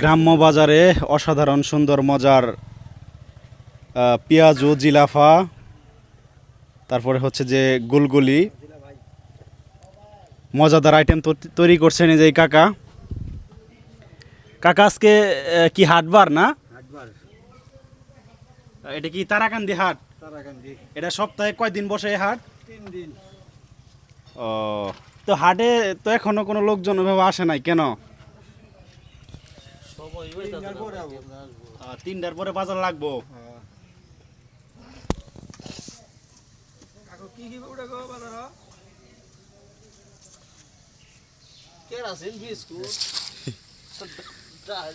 গ্রাম্য বাজারে অসাধারণ সুন্দর মজার পেঁয়াজু জিলাফা, তারপরে হচ্ছে যে গুলগুলি, মজাদার আইটেম তৈরি করছেন এই যে কাকা। কাকা আজকে কি হাটবার না? এটা কি তারাকান্দি হাট? এটা সপ্তাহে কয়দিন বসে এই হাট? 3 দিন। ও, তো হাটে তো এখনো কোনো লোকজন ওইভাবে আসে নাই কেন? 3টার পরে বাজার লাগবো। কেরাসিন বিস্কুট ডাল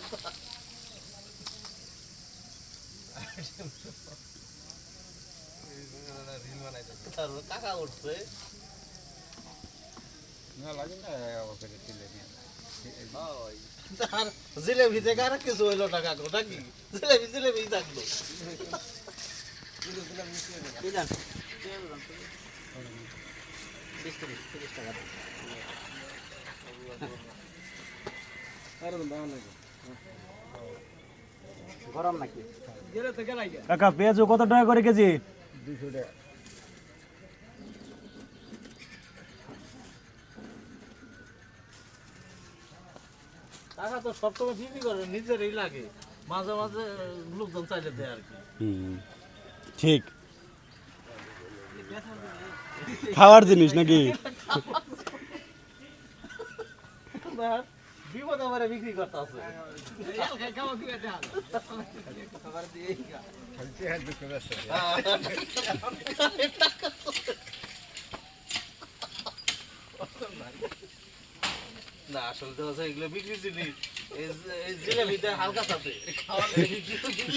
কাকা উঠছে জিলেবি থেকে আর কিছু হইলো না কাকু নাকি? জিলেবি জিলেবি থাকলো। গরম নাকি? কাকা পেঁয়াজু কত টাকা করে কেজি? 200 টাকা। টাকা তো সবসময় বিক্রি করে নিজেরই লাগে, মাঝে মাঝে লোকজন চাইলে দেয় আর কি। ঠিক, খাওয়ার জিনিস নাকি? বিপদ আমার বিক্রি করতে আছে। না আসলে তো এগুলো বিক্রি জিনিস, এই জিলেবিতে হালকা থাকে,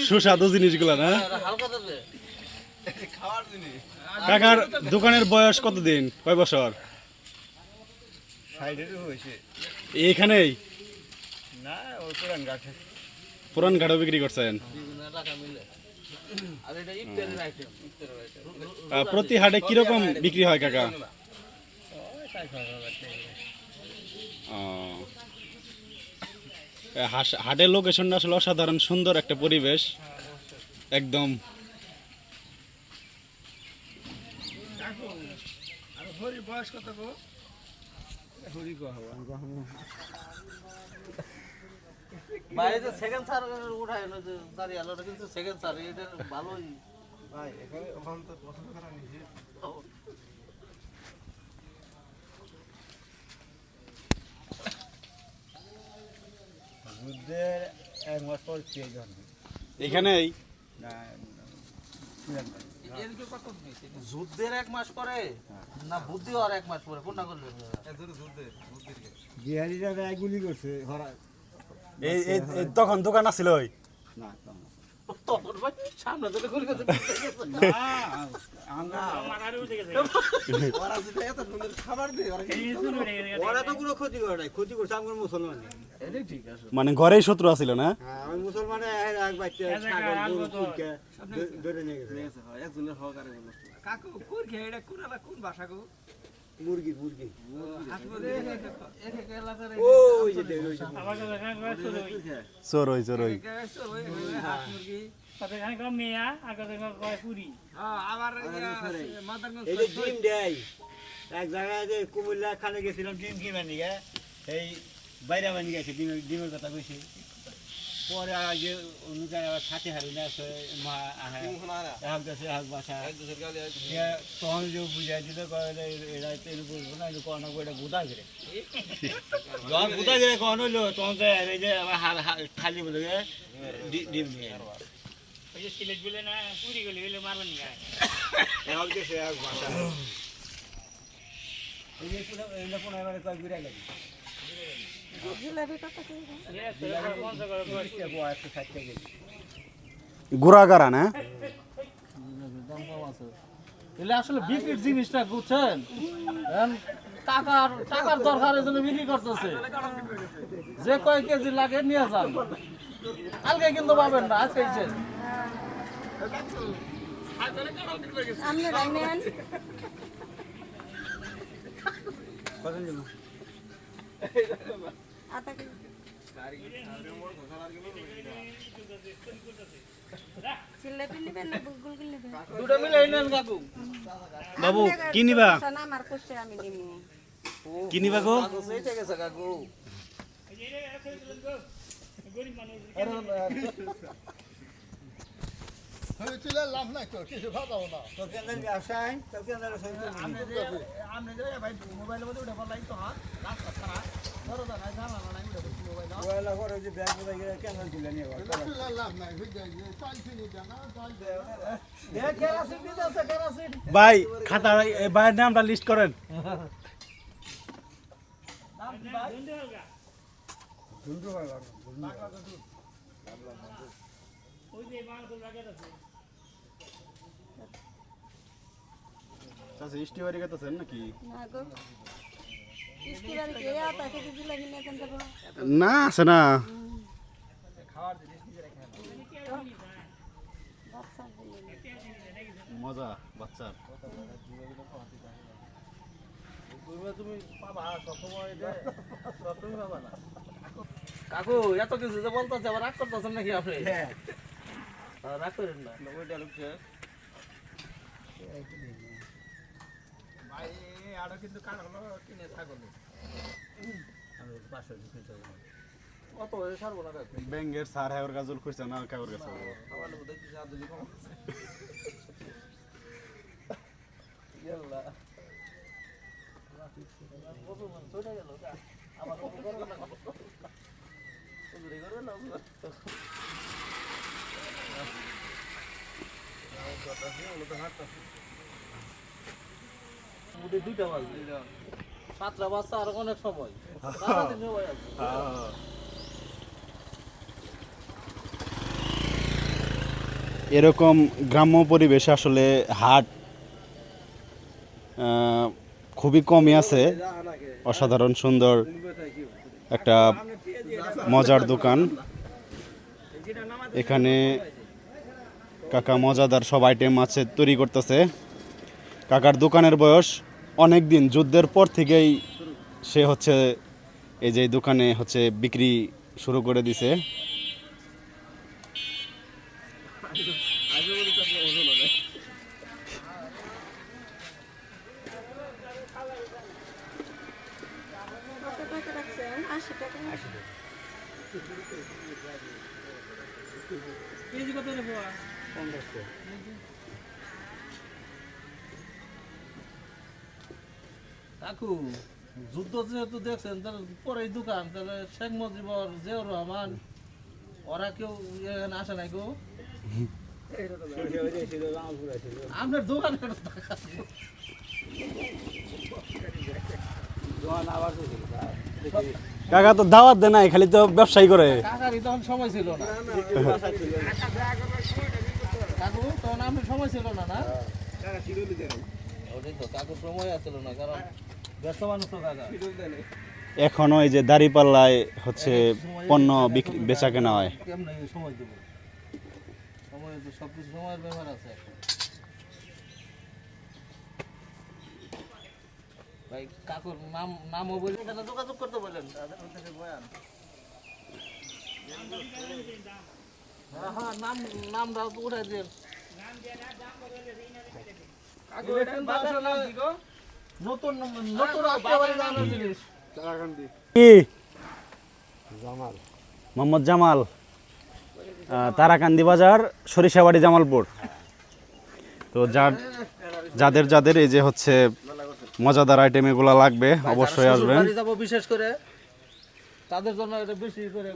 সুস্বাদু জিনিসগুলো না? হালকা থাকে খাওয়ার জিনিস। কাকার দোকানের বয়স কতদিন, কয় বছর? 60 হয়েছে। এইখানেই না ওই পুরান ঘাটে পুরান ঘাটও বিক্রি করছেন? বিভিন্ন এলাকা মিলে। আর এটা ইফতারের আইটেম, ইফতারের আইটেম। প্রতি হাটে কিরকম বিক্রি হয় কাকা? হাটের লোকেশনটা আসলে অসাধারণ সুন্দর একটা পরিবেশ একদম। বয়স কত গো? বাইরে সেকেন্ড স্যার উঠায় না যে দাঁড়িয়ে আলো, কিন্তু সেকেন্ড স্যার এটা ভালোই ভাই। এখানে ওখান তো পছন্দ করা নিজে যুদ্ধের 1 মাস পর চেয়ে যান এখানেই যুদ্ধের 1 মাস পরে না বুদ্ধি আর 1 মাস পরে কোনটা করলেন? বিহারিরা গুলি করছে তখন দোকান আছিল না তখন ভাই সামনে থেকে গুলি করছে মানে ঘরেই শত্রু আছিল না? মুরগি মুরগি চোরই চোরই এক জায়গায় যে কুমিল্লা খানে গেছিলাম ডিম কিনে নিয়ে, এই বাইরে বানিয়ে গেছে ডিমের কথা কইছি। পরে যে অন্য জায়গায় ছাতি হারিয়ে আছে মা বাসা, তখন যে বুঝাই দিল এরা বুঝবো না কখনো এটা বুধা করে যখন বুধা করে কখন হইলো তখন এই যে খালি বলে ডিম নিয়ে সিলেট বলে না পুরি গলি হইলে মারবেন বাসা গুড়াগাড়া না? আসলে বিক্রির জিনিসটা বুঝছেন, টাকার দরকারের জন্য বিক্রি করতেছে। যে কয় কেজি লাগে নিয়ে যান, কালকে কিন্তু পাবেন না, আজকে জিলাপি নেবেন না গুলগুল নেবেন? দুটো মিলাই নেন কাকু। বাবু কি নিবা আমার কোষে আমি নিমু। কি নিবা গো কাকু সেইটা গেছে কাকু। তোর কেন্দ্রের ব্যবসায় তোর কেন্দ্রের আপনি যে ভাই মোবাইলের মধ্যে উঠে পড়লাই তো হ্যাঁ রাস্তা ছাড়া দরজা নাই জানালা নাই উঠে মোবাইল মোবাইল করে যে ব্যাগ বোঝা গেলে কেন্দ্র তুলে নিয়ে কেরাসিন দিতে আছে কেরাসিন। ভাই খাতা ভাইয়ের নামটা লিস্ট করেন নাম কি ভাই? আচ্ছা ইস্টিবাড়ি গেতেছেন নাকি না গো। ইস্তিবারি কে আতা থেকে জিলাপি নিয়ে কেন যাবো? না আছে না খাওয়ার জিনিস নিজে রেখে বাচ্চা দিলে। মজা বাচ্চার তুমি পাবা সবসময় দে সব তুমি পাবা না। কাকু এত কিছু যে বলতেছে আবার রাগ করতেছেন নাকি আপনি? হ্যাঁ রাগ করেন না। ওইটা লুকছে ভাই আরো কিন্তু কান হলো কিনে ছাগল আমি 500 দিতে চাই কত হয়ে ছাড়বো না কাকু। ব্যাঙ্গের সার হ্যাওর গাজল খুঁজছে না কাউর কাছে আমার লোক দেখছি আর যদি কম ইয়াল্লা কত মান চলে গেল আমার উপর করবে না উদুরি করবে না মুড়ি দুইটা বাজে 7টা বাজছে আর অনেক সময় সারাদিন সময় আছে। এরকম গ্রাম্য পরিবেশে আসলে হাট খুবই কমই আছে অসাধারণ সুন্দর একটা মজার দোকান এখানে কাকা মজাদার সব আইটেম আছে তৈরি করতেছে কাকার দোকানের বয়স অনেক দিন যুদ্ধের পর থেকেই সে হচ্ছে এই যে দোকানে হচ্ছে বিক্রি শুরু করে দিছে কত টাকা রাখছেন? 80 টাকা। কেজি কত রে বাবা? কাকু যুদ্ধ যেহেতু দেখছেন তাহলে পরে দোকান তাহলে শেখ মুজিবর জিয়াউর রহমান ওরা কেউ এখানে আসে নাই গো আপনার দোকান কাকা তো দাওয়াত দেয় নাই খালি তো ব্যবসায়ী করে কাকারই তখন সময় ছিল না কাকু তখন আপনার সময় ছিল না না ওটাই তো কাকুর সময় আসছিল না কারণ ব্যস্ত মানুষ তো কাকা এখনো এই যে দাড়িপাল্লায় হচ্ছে পণ্য বিক্রি বেচা কেনা হয় কেমন সময় দেবো সময় তো সব কিছু সময়ের ব্যাপার আছে ভাই কাকুর নামও বলে এখানে যোগাযোগ করতে বলেন তাদের থেকে বয়ান হ্যাঁ হ্যাঁ নামটাও তো উঠাই দেন কাকু এটা বাজার নাম কি গো নতুন নতুন একেবারে জানার জিনিস কি মোহাম্মদ জামাল তারাকান্দি বাজার সরিষাবাড়ি জামালপুর তো যাদের যাদের এই যে হচ্ছে মজাদার আইটেম এগুলো লাগবে অবশ্যই আসবেন যাব বিশেষ করে তাদের জন্য এটা বেশি করে